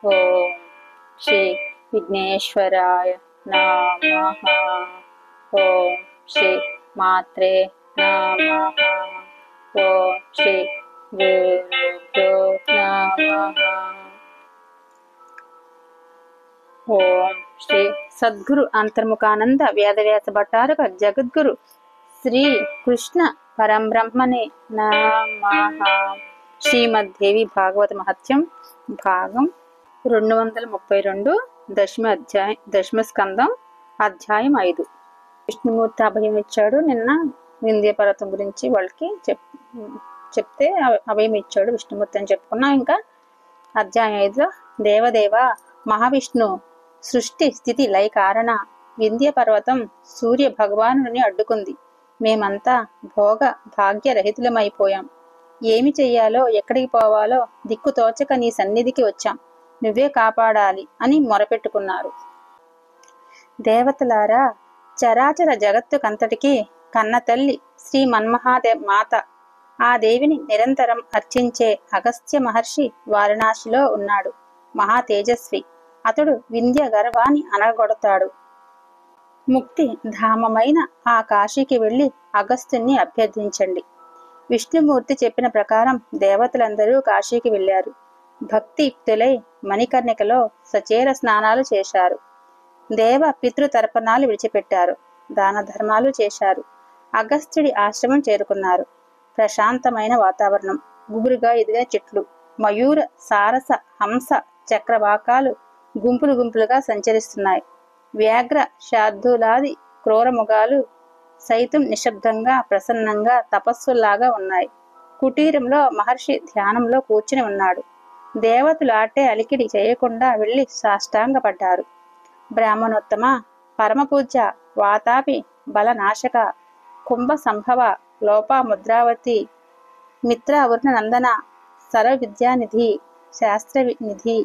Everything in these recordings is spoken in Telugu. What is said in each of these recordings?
ఓం శ్రీ విఘ్నేశ్వరాయ నమః. ఓం శ్రీ మాత్రే నమః. ఓం శ్రీ గురుభ్యో నమః. ఓం శ్రీ సద్గురు అంతర్ముఖానంద వేదవ్యాస భట్టారక జగద్గురు శ్రీ కృష్ణ పరంబ్రహ్మణే నమః. శ్రీమద్దేవి భాగవత మహత్యం భాగం 232 దశమ స్కందం అధ్యాయం 5. విష్ణుమూర్తి అభయం ఇచ్చాడు. నిన్న వింధ్య పర్వతం గురించి వాళ్ళకి చెప్తే అభయం ఇచ్చాడు విష్ణుమూర్తి అని చెప్పుకున్నాం. ఇంకా అధ్యాయం 5లో దేవదేవ మహావిష్ణు సృష్టి స్థితి లయ కారణ వింధ్య పర్వతం సూర్య భగవానుడిని అడ్డుకుంది. మేమంతా భోగ భాగ్య రహితులమైపోయాం. ఏమి చెయ్యాలో ఎక్కడికి పోవాలో దిక్కు తోచక నీ సన్నిధికి వచ్చాం. నువ్వే కాపాడాలి అని మొరపెట్టుకున్నారు. దేవతలారా, చరాచర జగత్తుకంతటికి కన్న తల్లి శ్రీ మాత ఆ దేవిని నిరంతరం అర్చించే అగస్త్య మహర్షి వారణాసిలో ఉన్నాడు. మహా తేజస్వి. అతడు వింధ్య గర్వాన్ని అనగొడతాడు. ముక్తి ధామమైన ఆ కాశీకి వెళ్లి అగస్త్యుణ్ణి అభ్యర్థించండి. విష్ణుమూర్తి చెప్పిన ప్రకారం దేవతలందరూ కాశీకి వెళ్లారు. భక్తియుక్తులై మణికర్ణికలో సచేర స్నానాలు చేశారు. దేవ పితృతర్పణాలు విడిచిపెట్టారు. దాన ధర్మాలు చేశారు. అగస్త్యుడి ఆశ్రమం చేరుకున్నారు. ప్రశాంతమైన వాతావరణం, గుబురుగా ఎదిగిన చెట్లు, మయూర సారస హంస చక్రవాకాలు గుంపులు గుంపులుగా సంచరిస్తున్నాయి. వ్యాఘ్ర శార్దూలాది క్రూరముగాలు సైతం నిశ్శబ్దంగా ప్రసన్నంగా తపస్సులాగా ఉన్నాయి. కుటీరంలో మహర్షి ధ్యానంలో కూర్చుని ఉన్నాడు. దేవతలు ఆటే అలికిడి చేయకుండా వెళ్లి సాష్టాంగపడ్డారు. బ్రాహ్మణోత్తమ, పరమపూజ్య, వాతాపి బలనాశక, కుంభ సంభవ, లోపాముద్రావతి, మిత్రావరుణ నందన, సర్వ విద్యానిధి, శాస్త్రనిధి,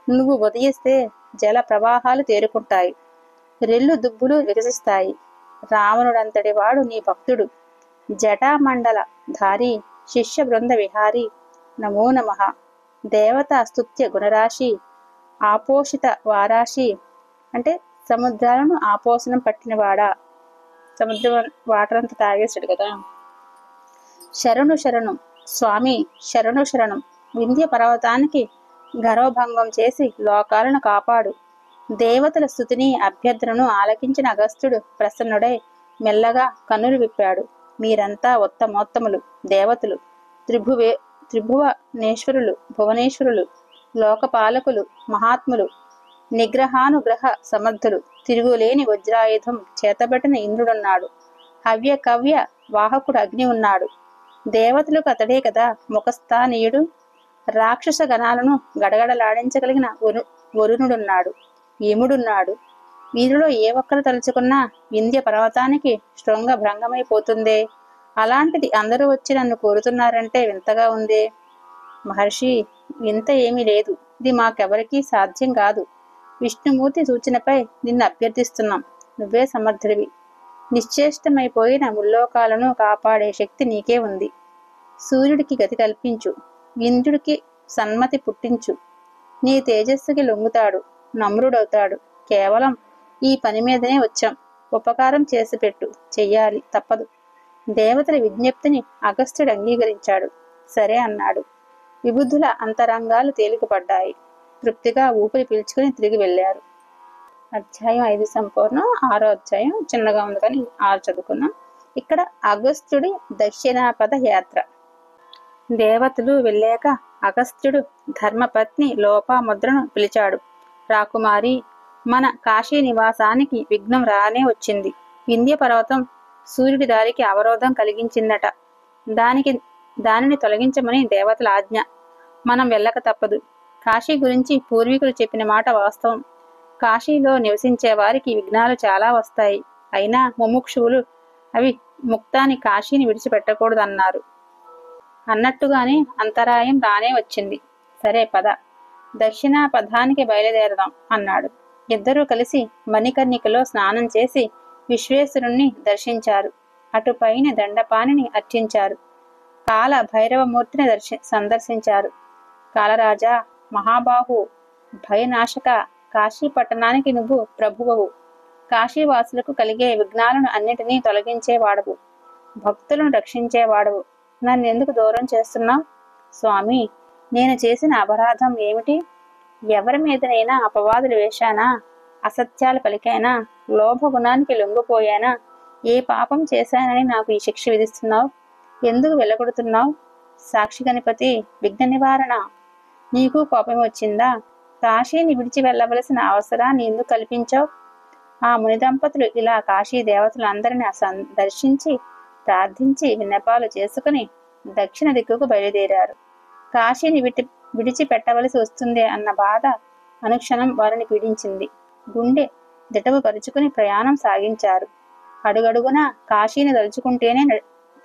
నువ్వు ఉదయిస్తే జల ప్రవాహాలు తేరుకుంటాయి, రెల్లు దుబ్బులు వికసిస్తాయి. రావణుడంతటి వాడు నీ భక్తుడు, జటామండల ధారి, శిష్య బృంద విహారి, నమో నమః. దేవతా స్తుత్య గుణరాశి, ఆపోషిత వారాశి అంటే సముద్రాలను ఆపోషణం పట్టినవాడా, సముద్రం వాటర్ అంతా తాగేసాడు కదా. శరణు శరణం స్వామి, శరణు శరణం. వింధ్య పర్వతానికి గర్వభంగం చేసి లోకాలను కాపాడు. దేవతల స్తుతిని అభ్యర్థనను ఆలకించిన అగస్త్యుడు ప్రసన్నుడై మెల్లగా కన్నులు విప్పాడు. మీరంతా ఉత్తమోత్తములు, దేవతలు, త్రిభువనేశ్వరులు, భువనేశ్వరులు, లోకపాలకులు, మహాత్ములు, నిగ్రహానుగ్రహ సమర్థులు, తిరుగులేని వజ్రాయుధం చేతబట్టిన ఇంద్రుడున్నాడు. హవ్య కవ్య వాహకుడు అగ్ని ఉన్నాడు. దేవతలకు అతడే కదా ముఖస్థానీయుడు. రాక్షస గణాలను గడగడలాడించగలిగిన వరుణుడున్నాడు, యముడున్నాడు. వీరిలో ఏ ఒక్కరు తలుచుకున్నా వింధ్య పర్వతానికి శృంగ భంగమైపోతుందే. అలాంటిది అందరూ వచ్చి నన్ను కోరుతున్నారంటే వింతగా ఉందే. మహర్షి, వింత ఏమీ లేదు. ఇది మాకెవరికీ సాధ్యం కాదు. విష్ణుమూర్తి సూచనపై నిన్ను అభ్యర్థిస్తున్నాం. నువ్వే సమర్థుడివి. నిశ్చేష్టమైపోయిన ముల్లోకాలను కాపాడే శక్తి నీకే ఉంది. సూర్యుడికి గతి కల్పించు, ఇంద్రుడికి సన్మతి పుట్టించు. నీ తేజస్సుకి లొంగుతాడు, నమ్రుడవుతాడు. కేవలం ఈ పని మీదనే వచ్చాం. ఉపకారం చేసి పెట్టు, చెయ్యాలి, తప్పదు. దేవతల విజ్ఞప్తిని అగస్త్యుడు అంగీకరించాడు. సరే అన్నాడు. విబుద్ధుల అంతరంగాలు తేలికపడ్డాయి. తృప్తిగా ఊపిరి పీల్చుకుని తిరిగి వెళ్లారు. అధ్యాయం 5 సంపూర్ణం. 6వ అధ్యాయం చిన్నగా ఉంది కానీ 6 చదువుకున్నాం. ఇక్కడ అగస్త్యుడి దక్షిణాపద యాత్ర. దేవతలు వెళ్ళాక అగస్త్యుడు ధర్మపత్ని లోపాముద్రను పిలిచాడు. రాకుమారి, మన కాశీ నివాసానికి విఘ్నం రానే వచ్చింది. వింధ్య పర్వతం సూర్యుడి దారికి అవరోధం కలిగించిందట. దానిని తొలగించమని దేవతల ఆజ్ఞ. మనం వెళ్ళక తప్పదు. కాశీ గురించి పూర్వీకులు చెప్పిన మాట వాస్తవం. కాశీలో నివసించే వారికి విఘ్నాలు చాలా వస్తాయి. అయినా ముముక్షువులు అవి ముక్తాని కాశీని విడిచిపెట్టకూడదన్నారు. అన్నట్టుగానే అంతరాయం రానే వచ్చింది. సరే పద, దక్షిణాపథానికి బయలుదేరదాం అన్నాడు. ఇద్దరూ కలిసి మణికర్ణికలో స్నానం చేసి విశ్వేశ్వరుణ్ణి దర్శించారు. అటుపైన దండపాణిని అర్చించారు. కాల భైరవమూర్తిని సందర్శించారు. కాలరాజా, మహాబాహు, భయనాశక, కాశీ పట్టణానికి నువ్వు ప్రభువవు. కాశీవాసులకు కలిగే విఘ్నాలను అన్నిటినీ తొలగించేవాడవు, భక్తులను రక్షించేవాడవు. నన్నెందుకు దూరం చేస్తున్నావు? స్వామి, నేను చేసిన అపరాధం ఏమిటి? ఎవరి మీదనైనా అపవాదులు వేశానా? అసత్యాలు పలికానా? లోభగుణానికి లొంగిపోయానా? ఏ పాపం చేశానని నాకు ఈ శిక్ష విధిస్తున్నావు? ఎందుకు వెళ్ళగొడుతున్నావు? సాక్షి గణపతి, విఘ్న నివారణ, నీకు కోపం వచ్చిందా? కాశీని విడిచి వెళ్ళవలసిన అవసరాన్ని ఎందుకు కల్పించావు? ఆ ముని దంపతులు ఇలా కాశీ దేవతలందరినీ దర్శించి ప్రార్థించి విన్నపాలు చేసుకుని దక్షిణ దిక్కుకు బయలుదేరారు. కాశీని విడిచిపెట్టవలసి వస్తుంది అన్న బాధ అనుక్షణం వారిని పీడించింది. గుండె దిటవు పరుచుకుని ప్రయాణం సాగించారు. అడుగడుగున కాశీని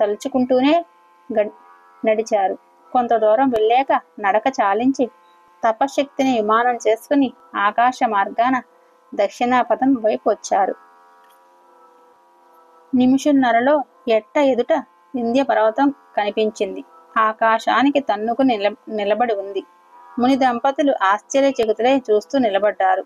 తలుచుకుంటూనే నడిచారు. కొంత దూరం వెళ్ళాక నడక చాలించి తపశక్తిని విమానం చేసుకుని ఆకాశ మార్గాన దక్షిణాపథం వైపు వచ్చారు. నిమిషన్నరలో ఎదుట వింధ్య పర్వతం కనిపించింది. ఆకాశానికి తన్నుకు నిలబడి ఉంది. ముని దంపతులు ఆశ్చర్యచకితులై చూస్తూ నిలబడ్డారు.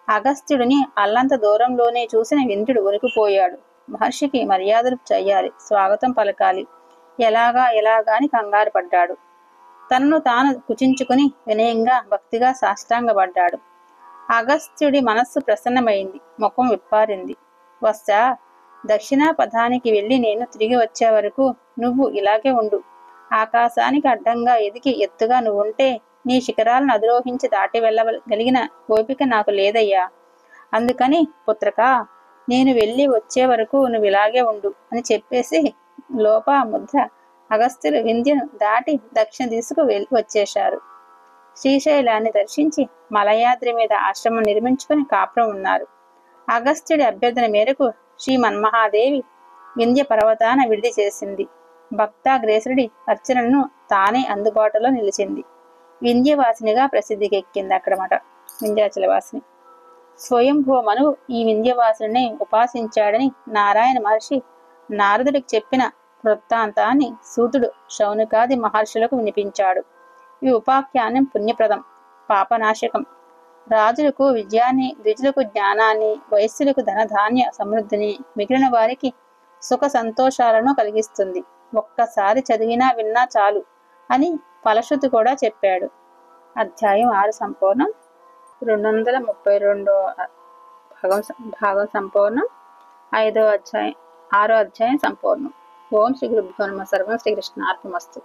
అగస్త్యుడిని అల్లంత దూరంలోనే చూసిన వింధ్యుడు ఉనికిపోయాడు. మహర్షికి మర్యాదలు చెయ్యాలి, స్వాగతం పలకాలి, ఎలాగా అని కంగారు పడ్డాడు. తనను తాను కుచించుకుని వినయంగా భక్తిగా సాష్టాంగపడ్డాడు. అగస్త్యుడి మనస్సు ప్రసన్నమైంది, ముఖం విప్పారింది. వత్సా, దక్షిణాపథానికి వెళ్ళి నేను తిరిగి వచ్చే వరకు నువ్వు ఇలాగే ఉండు. ఆకాశానికి అడ్డంగా ఎదిగి ఎత్తుగా నువ్వుంటే నీ శిఖరాలను అధిరోహించి దాటి వెళ్ళగలిగిన ఓపిక నాకు లేదయ్యా. అందుకని పుత్రకా, నేను వెళ్ళి వచ్చే వరకు నువ్వు ఇలాగే ఉండు అని చెప్పేసి లోపాముద్ర అగస్త్యులు వింధ్యను దాటి దక్షిణ దిశకు వచ్చేశారు. శ్రీశైలాన్ని దర్శించి మలయాద్రి మీద ఆశ్రమం నిర్మించుకుని కాపురం ఉన్నారు. అగస్త్యుడి అభ్యర్థన మేరకు శ్రీ మన్మహాదేవి వింధ్య పర్వతాన విడిది చేసింది. భక్తాగ్రేసుడి అర్చనను తానే అందుబాటులో నిలిచింది. వింధ్యవాసినిగా ప్రసిద్ధికెక్కింది అక్కడమాట వింధ్యాచలవాసిని. స్వయంభూ మనువు ఈ వింధ్యవాసుని ఉపాసించాడని నారాయణ మహర్షి నారదుడికి చెప్పిన వృత్తాంతాన్ని సూతుడు శౌనకాది మహర్షులకు వినిపించాడు. ఈ ఉపాఖ్యానం పుణ్యప్రదం, పాపనాశకం. రాజులకు విజయాన్ని, ద్విజులకు జ్ఞానాన్ని, వైశ్యులకు ధనధాన్య సమృద్ధిని, మిగిలిన వారికి సుఖ సంతోషాలను కలిగిస్తుంది. ఒక్కసారి చదివినా విన్నా చాలు అని ఫలశ్రుతి కూడా చెప్పాడు. అధ్యాయం 6 సంపూర్ణం. 232వ భాగం సంపూర్ణం. 6వ అధ్యాయం సంపూర్ణం. ఓం శ్రీ గురుభ్యో నమః. సర్వం శ్రీకృష్ణార్పణమస్తు.